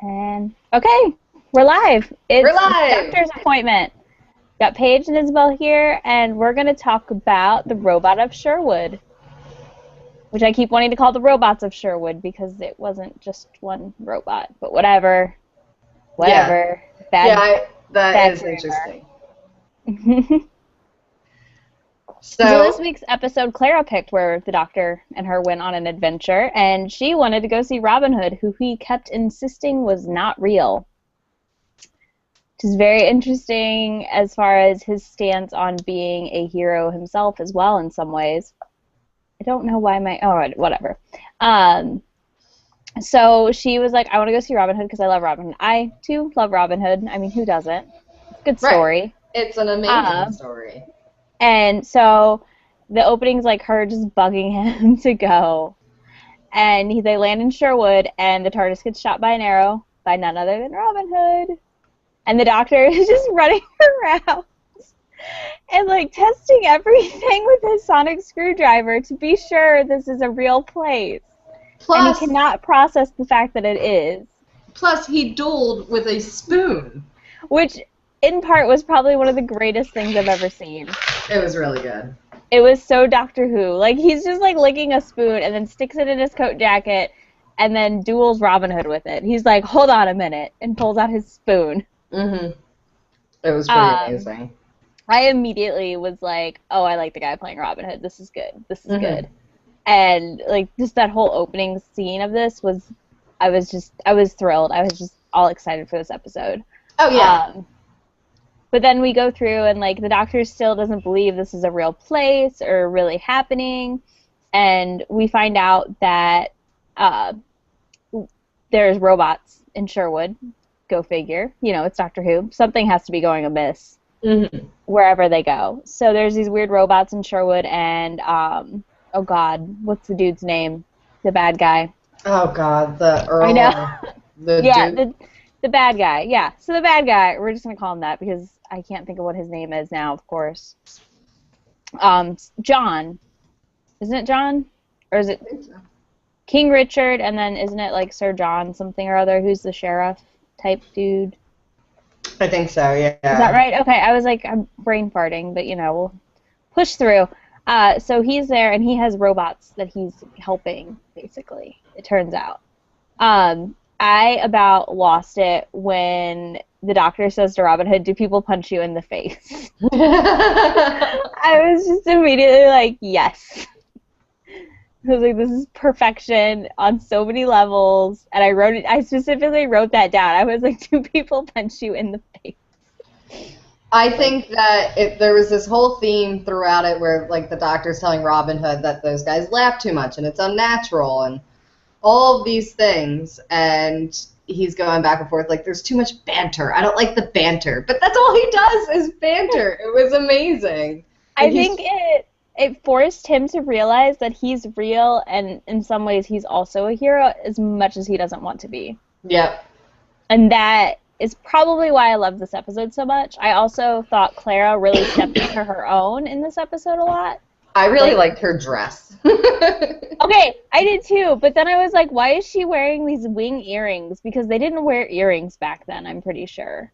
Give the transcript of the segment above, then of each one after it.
And okay, we're live. We're It's live. doctor's appointment. Got Paige and Isabel here, and we're going to talk about the Robot of Sherwood, which I keep wanting to call the Robots of Sherwood because it wasn't just one robot. But whatever. Yeah, Bad that is grammar. interesting. So So, this week's episode, Clara picked where the doctor and her went on an adventure, and she wanted to go see Robin Hood, who he kept insisting was not real. Which is very interesting as far as his stance on being a hero himself as well in some ways. I don't know why whatever. So she was like, I want to go see Robin Hood because I love Robin Hood. I, too, love Robin Hood. I mean, who doesn't? Good right, story. it's an amazing story. And so the opening's like her just bugging him to go. And they land in Sherwood, and the TARDIS gets shot by an arrow by none other than Robin Hood. And the doctor is just running around and like testing everything with his sonic screwdriver to be sure this is a real place. And he cannot process the fact that it is. Plus, he dueled with a spoon. Which, in part, was probably one of the greatest things I've ever seen. It was really good. It was so Doctor Who. Like, he's just, like, licking a spoon and then sticks it in his coat jacket and then duels Robin Hood with it. He's like, hold on a minute, and pulls out his spoon. Mm-hmm. It was pretty amazing. I immediately was like, oh, I like the guy playing Robin Hood. This is good. This is good. And, like, just that whole opening scene of this was, I was thrilled. I was just all excited for this episode. Oh, yeah. But then we go through, and, like, the doctor still doesn't believe this is a real place or really happening. And we find out that there's robots in Sherwood. Go figure. You know, it's Doctor Who. Something has to be going amiss wherever they go. So there's these weird robots in Sherwood, and, oh, God, what's the dude's name? The bad guy. Oh, God, the Earl. I know. Dude. The bad guy. Yeah, so the bad guy, we're just going to call him that because I can't think of what his name is now, of course. John. Isn't it John? Or is it King Richard, and then isn't it like Sir John something or other, who's the sheriff type dude? I think so, yeah. Is that right? Okay, I was like, I'm brain farting, but, you know, we'll push through. So he's there, and he has robots that he's helping, basically, it turns out. I about lost it when the doctor says to Robin Hood, do people punch you in the face? I was just immediately like, yes. I was like, this is perfection on so many levels, and I specifically wrote that down. I was like, do people punch you in the face? I think that there was this whole theme throughout it where, like, the doctor's telling Robin Hood that those guys laugh too much and it's unnatural and all of these things, and he's going back and forth like, there's too much banter. I don't like the banter. But that's all he does is banter. It was amazing. I think it forced him to realize that he's real, and in some ways he's also a hero as much as he doesn't want to be. Yep. And that is probably why I love this episode so much. I also thought Clara really stepped into her own in this episode a lot. I really liked her dress. Okay, I did too, but then I was like, why is she wearing these wing earrings? Because they didn't wear earrings back then, I'm pretty sure.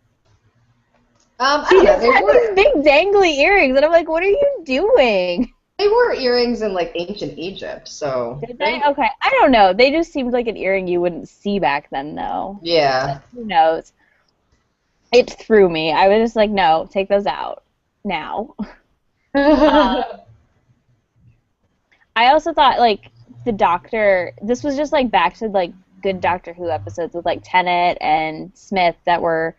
I She don't know. just had these big dangly earrings, and I'm like, what are you doing? They wore earrings in, like, ancient Egypt, so... Did they? Okay, I don't know. They just seemed like an earring you wouldn't see back then, though. Yeah. But who knows? It threw me. I was just like, no, take those out. Now. I also thought, like, the Doctor... This was just, like, back to, like, good Doctor Who episodes with, like, Tennant and Smith that were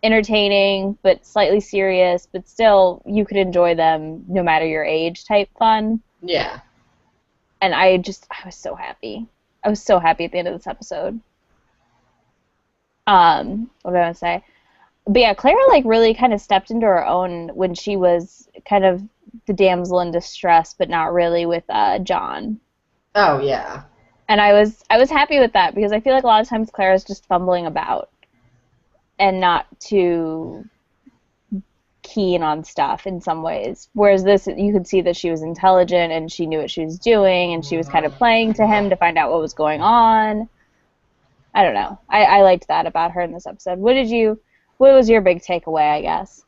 entertaining but slightly serious, but still you could enjoy them no matter your age type fun. Yeah. And I was so happy. I was so happy at the end of this episode. What did I want to say? But yeah, Clara, like, really kind of stepped into her own when she was kind of the damsel in distress, but not really with John. Oh, yeah. And I was happy with that because I feel like a lot of times Clara's just fumbling about and not too keen on stuff in some ways. Whereas this, you could see that she was intelligent and she knew what she was doing and she was kind of playing to him to find out what was going on. I don't know. I liked that about her in this episode. What was your big takeaway, I guess?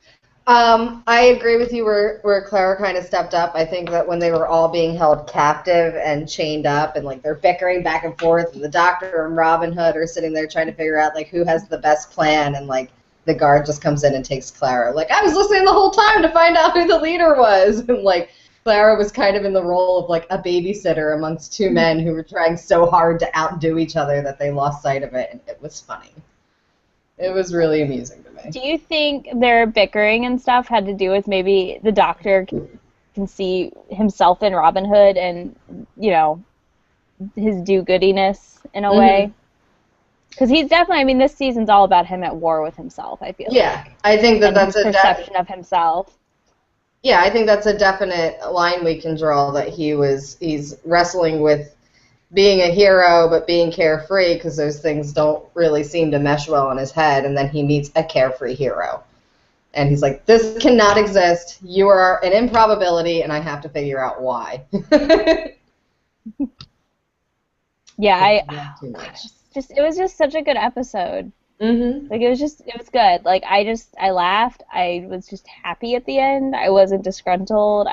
I agree with you where Clara kind of stepped up. I think that when they were all being held captive and chained up and like they're bickering back and forth and the doctor and Robin Hood are sitting there trying to figure out like who has the best plan and like the guard just comes in and takes Clara. Like, I was listening the whole time to find out who the leader was. And like Clara was kind of in the role of like a babysitter amongst two men who were trying so hard to outdo each other that they lost sight of it, and it was funny. It was really amusing to me. Do you think their bickering and stuff had to do with maybe the doctor can see himself in Robin Hood and, you know, his do-goodiness in a way? Because he's definitely, I mean, this season's all about him at war with himself, I feel like. Yeah, I think that and that's his a perception of himself. Yeah, I think that's a definite line we can draw, that he's wrestling with being a hero but being carefree, because those things don't really seem to mesh well in his head, and then he meets a carefree hero. And he's like, this cannot exist. You are an improbability, and I have to figure out why. Yeah, it was just such a good episode. Like, it was good. Like, I laughed. I was just happy at the end. I wasn't disgruntled.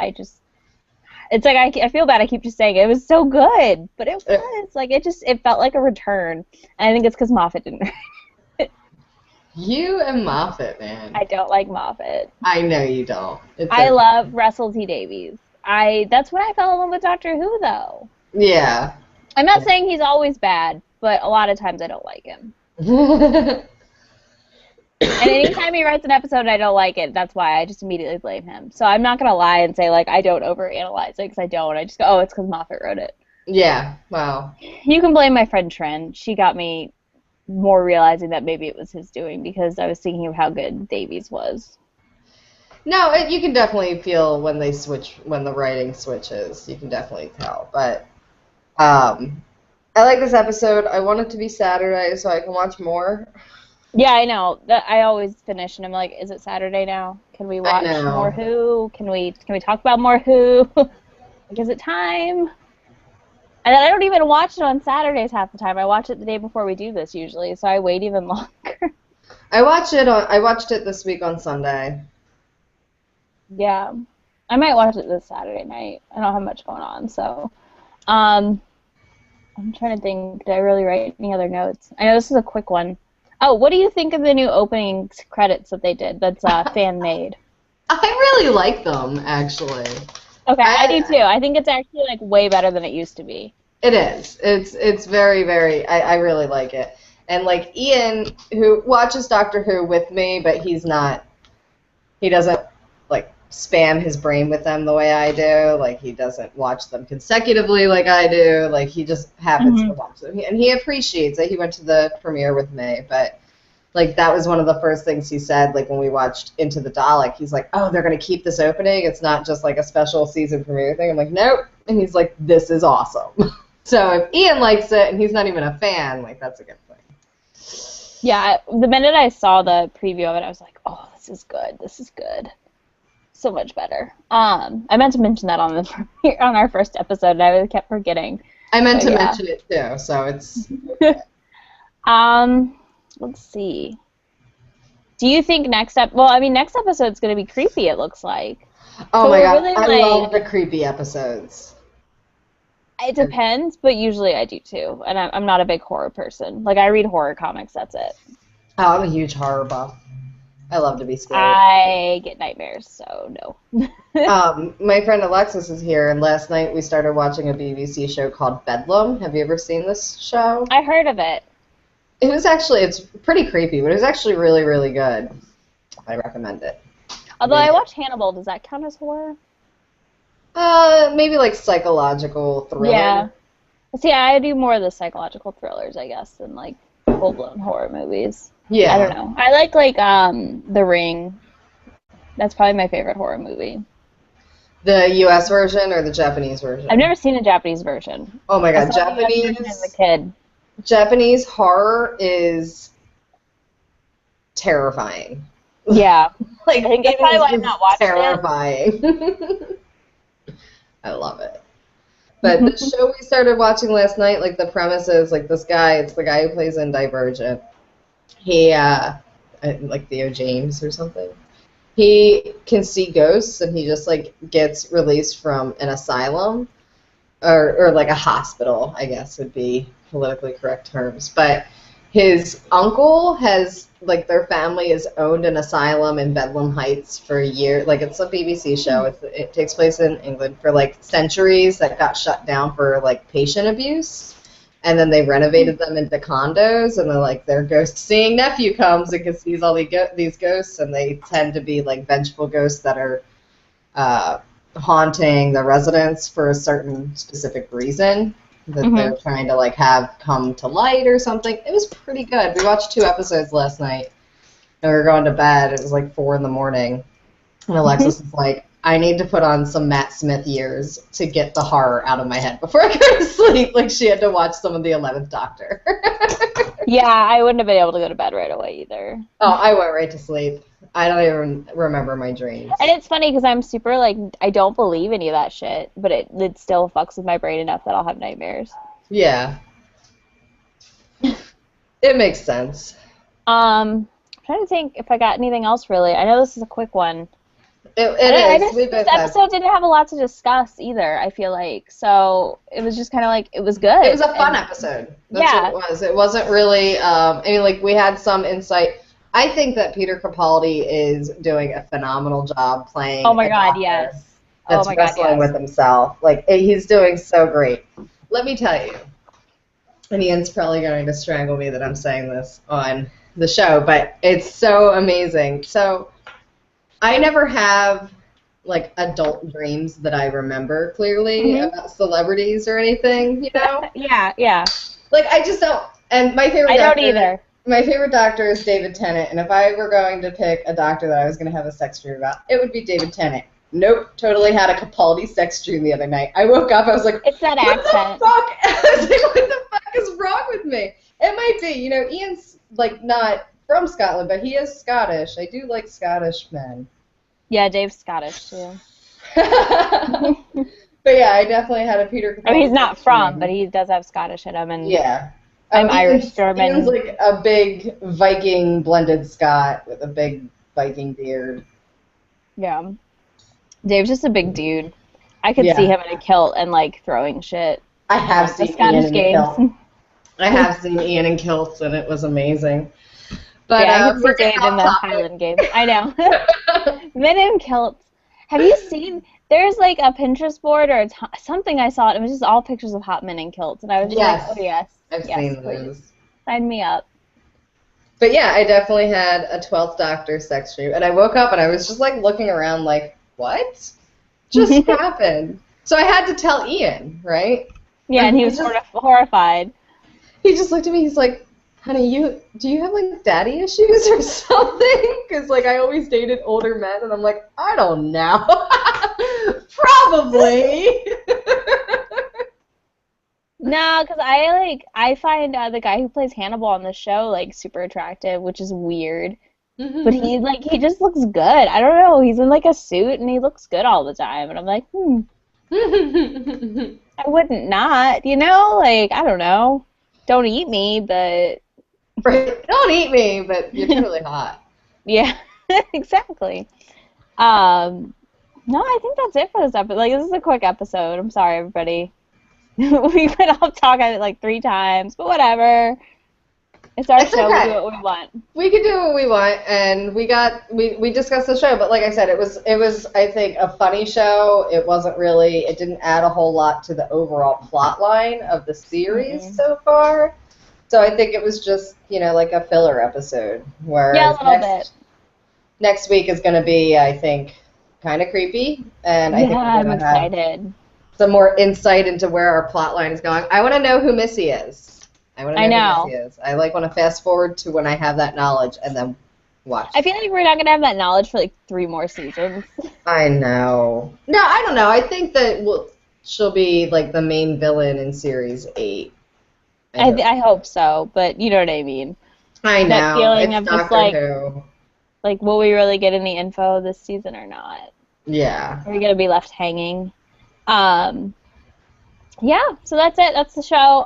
It's like, I feel bad. I keep just saying it was so good, but it was. Like, it felt like a return. And I think it's because Moffat didn't write it. You and Moffat, man. I don't like Moffat. I know you don't. I love Russell T Davies. That's when I fell in love with Doctor Who, though. Yeah. I'm not saying he's always bad, but a lot of times I don't like him. And anytime he writes an episode and I don't like it, that's why I just immediately blame him. So I'm not going to lie and say, like, I don't overanalyze it, because I don't. I just go, oh, it's because Moffat wrote it. Yeah, wow. You can blame my friend Trin. She got me more realizing that maybe it was his doing, because I was thinking of how good Davies was. No, you can definitely feel when the writing switches. You can definitely tell. But I like this episode. I want it to be Saturday so I can watch more. Yeah, I know. I always finish and I'm like, is it Saturday now? Can we watch more Who? Can we talk about more Who? Like, is it time? And then I don't even watch it on Saturdays half the time. I watch it the day before we do this usually, so I wait even longer. I watched it this week on Sunday. Yeah. I might watch it this Saturday night. I don't have much going on, so I'm trying to think, did I really write any other notes? I know this is a quick one. Oh, what do you think of the new opening credits that they did? That's fan-made. I really like them, actually. Okay, I do too. I think it's actually like way better than it used to be. It is. It's very, very. I really like it. And like Ian, who watches Doctor Who with me, but he doesn't like spam his brain with them the way I do. Like, he doesn't watch them consecutively like I do. Like, he just happens to watch them, and he appreciates it. He went to the premiere with me, but like, that was one of the first things he said, like, when we watched Into the Dalek. He's like, oh, they're going to keep this opening? It's not just like a special season premiere thing? I'm like, nope. And he's like, this is awesome. So if Ian likes it and he's not even a fan, like, that's a good thing. Yeah, the minute I saw the preview of it, I was like, oh, this is good. This is good. So much better. I meant to mention that on our first episode, and I really kept forgetting. I meant to mention it too, so it's let's see. Do you think next episode's going to be creepy, it looks like. Oh so my god, really, I love the creepy episodes. It depends, but usually I do too, and I'm not a big horror person. Like, I read horror comics, that's it. Oh, I'm a huge horror buff. I love to be scared. I get nightmares, so no. My friend Alexis is here, and last night we started watching a BBC show called Bedlam. Have you ever seen this show? I heard of it. It's pretty creepy, but it was actually really, really good. I recommend it. Although I watched Hannibal, does that count as horror? Maybe like psychological thriller. Yeah. See, I do more of the psychological thrillers, I guess, than like full-blown horror movies. Yeah. I don't know. I like The Ring. That's probably my favorite horror movie. The U.S. version or the Japanese version? I've never seen the Japanese version. Oh my god, Japanese. As a kid. Japanese horror is terrifying. Yeah. Like, I think that's probably why I'm not watching terrifying. I love it. But the show we started watching last night, like the premise is like this guy, it's the guy who plays in Divergent. He, like Theo James or something. He can see ghosts, and he just like gets released from an asylum, or like a hospital, I guess would be politically correct terms. But his uncle has, like, their family has owned an asylum in Bedlam Heights for a year. Like, it's a BBC show. It takes place in England for, like, centuries that got shut down for, like, patient abuse. And then they renovated them into condos, and then, like, their ghost-seeing nephew comes and sees all these ghosts, and they tend to be, like, vengeful ghosts that are haunting the residents for a certain specific reason that they're trying to like have come to light or something. It was pretty good. We watched 2 episodes last night, and we were going to bed. It was like 4 in the morning, and Alexis was like, I need to put on some Matt Smith years to get the horror out of my head before I go to sleep. Like, she had to watch some of the 11th Doctor. Yeah, I wouldn't have been able to go to bed right away either. Oh, I went right to sleep. I don't even remember my dreams. And it's funny because I'm super, like, I don't believe any of that shit, but it still fucks with my brain enough that I'll have nightmares. Yeah. It makes sense. I'm trying to think if I got anything else, really. I know this is a quick one. It is. This episode didn't have a lot to discuss either, I feel like. So it was just kind of like, it was good. It was a fun episode. That's what it was. It wasn't really, I mean, like, we had some insight. I think that Peter Capaldi is doing a phenomenal job playing. Oh my God, yes. That's wrestling with himself. Like, he's doing so great. Let me tell you, and Ian's probably going to strangle me that I'm saying this on the show, but it's so amazing. So, I never have, like, adult dreams that I remember clearly about celebrities or anything, you know? Yeah. Like, I just don't. And my favorite I don't either. My favorite doctor is David Tennant, and if I were going to pick a doctor that I was going to have a sex dream about, it would be David Tennant. Nope, totally had a Capaldi sex dream the other night. I woke up, I was like, it's that what accent. The fuck? I was like, what the fuck is wrong with me? It might be, you know, Ian's, like, not from Scotland, but he is Scottish. I do like Scottish men. Yeah, Dave's Scottish, too. But yeah, I definitely had a Peter Capaldi. I mean, he's not from, but he does have Scottish in him. And yeah. I'm Irish, German. Ian's like a big Viking blended Scot with a big Viking beard. Yeah. Dave's just a big dude. I could see him in a kilt and, like, throwing shit. I have seen Ian in a kilt. I have seen Ian in kilts, and it was amazing. But, yeah, I could see Dave in the Highland Games. I know. Men in kilts. Have you seen... There's, like, a Pinterest board or something I saw, and it was just all pictures of hot men in kilts. And I was just like, oh, yes. I've seen those. Sign me up. But, yeah, I definitely had a 12th Doctor sex dream. And I woke up, and I was just, like, looking around like, what just happened? So I had to tell Ian, right? Yeah, and he was sort of horrified. He just looked at me, he's like, honey, do you have, like, daddy issues or something? Because, like, I always dated older men, and I'm like, I don't know. Probably. No, because I find the guy who plays Hannibal on the show, like, super attractive, which is weird. But he just looks good. I don't know. He's in, like, a suit, and he looks good all the time. And I'm like, I wouldn't not, you know? Like, I don't know. Don't eat me, but... Don't eat me, but you're totally hot. Yeah, exactly. No, I think that's it for this episode. Like, this is a quick episode. I'm sorry, everybody. We went off talking like 3 times, but whatever. It's our show. Okay. We do what we want. We can do what we want, and we discussed the show. But like I said, it was I think a funny show. It wasn't really. It didn't add a whole lot to the overall plot line of the series so far. So I think it was just, you know, like a filler episode. Whereas yeah, a little bit. Next week is going to be, I think, kind of creepy, and I think we're going to have some more insight into where our plot line is going. I want to know who Missy is. I want to know who Missy is. I want to fast forward to when I have that knowledge and then watch. I feel like we're not going to have that knowledge for like 3 more seasons. I know. No, I don't know. I think that she'll be like the main villain in series 8. I hope so, but you know what I mean. I know. That feeling it's of just Doctor like, will we really get any info this season or not? Yeah. Are we going to be left hanging? Yeah, so that's it. That's the show.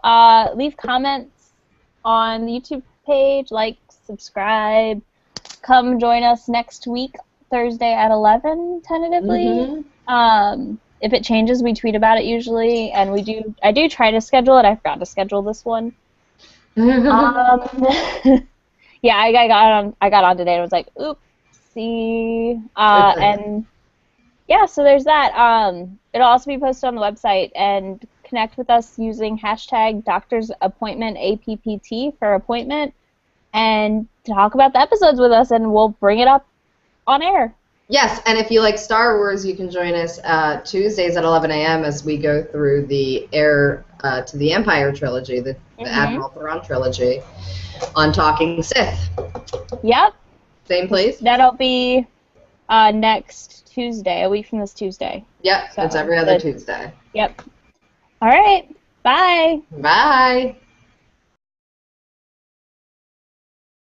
Leave comments on the YouTube page, like, subscribe. Come join us next week, Thursday at 11, tentatively. Mm-hmm. If it changes, we tweet about it usually, and I do try to schedule it. I forgot to schedule this one. Um, yeah, I got on today and was like, oopsie. It's okay. And yeah, so there's that. It'll also be posted on the website, and connect with us using hashtag Doctor's Appointment APPT for appointment, and talk about the episodes with us, and we'll bring it up on air. Yes, and if you like Star Wars, you can join us Tuesdays at 11 a.m. as we go through the Heir to the Empire trilogy, the Admiral Thrawn trilogy, on Talking Sith. Yep. Same place? That'll be next Tuesday, a week from this Tuesday. Yep, So, it's every other Tuesday. Yep. All right. Bye. Bye.